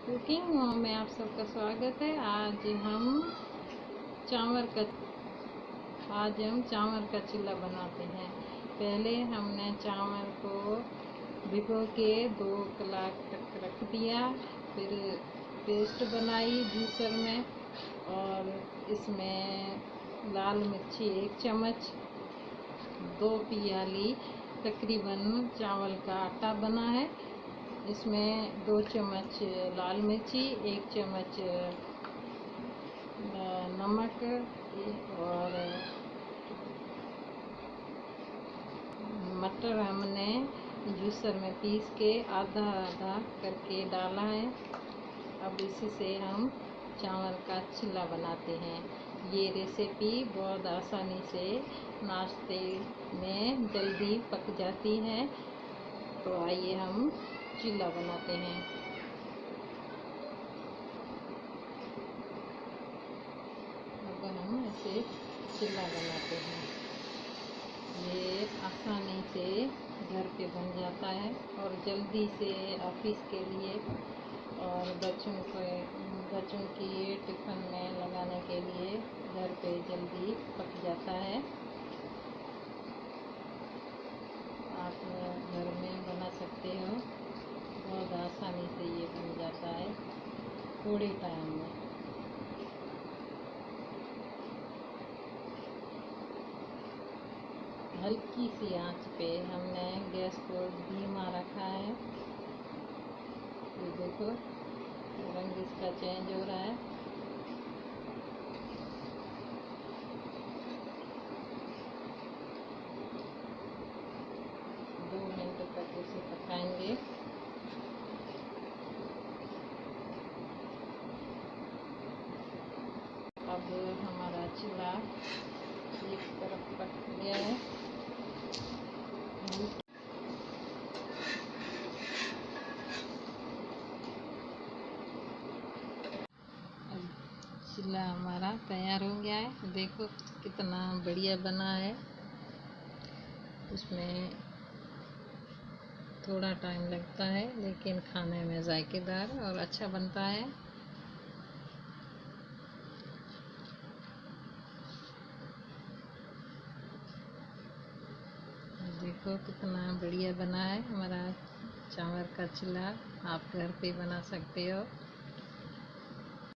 Cooking में आप सबका स्वागत है। आज हम चावल का चिल्ला बनाते हैं। पहले हमने चावल को भिगो के 2 कलाक तक रख दिया, फिर पेस्ट बनाई जूसर में, और इसमें लाल मिर्ची 1 चम्मच, 2 पियाली तकरीबन चावल का आटा बना है। इसमें 2 चम्मच लाल मिर्ची, 1 चम्मच नमक, और मटर हमने जूसर में पीस के आधा आधा करके डाला है। अब इसी से हम चावल का चिल्ला बनाते हैं। ये रेसिपी बहुत आसानी से नाश्ते में जल्दी पक जाती है। तो आइए हम चिल्ला बनाते हैं। अब हम ऐसे चिल्ला बनाते हैं। ये आसानी से घर पे बन जाता है और जल्दी से ऑफिस के लिए और बच्चों की टिफ़िन में लगाने के लिए घर पे जल्दी पक जाता है। आप घर में बना सकते हो, बहुत आसानी से ये बन जाता है थोड़े टाइम में। हल्की सी आंच पे हमने गैस को धीमा रखा है। ये देखो रंग इसका चेंज हो रहा है। दो मिनट तक इसे पकाएंगे। अब हमारा चिल्ला एक तरफ पक गया है। अब चिल्ला हमारा तैयार हो गया है। देखो कितना बढ़िया बना है। उसमें थोड़ा टाइम लगता है लेकिन खाने में जायकेदार और अच्छा बनता है। देखो कितना बढ़िया बना है हमारा चावल का चिल्ला। आप घर पे बना सकते हो।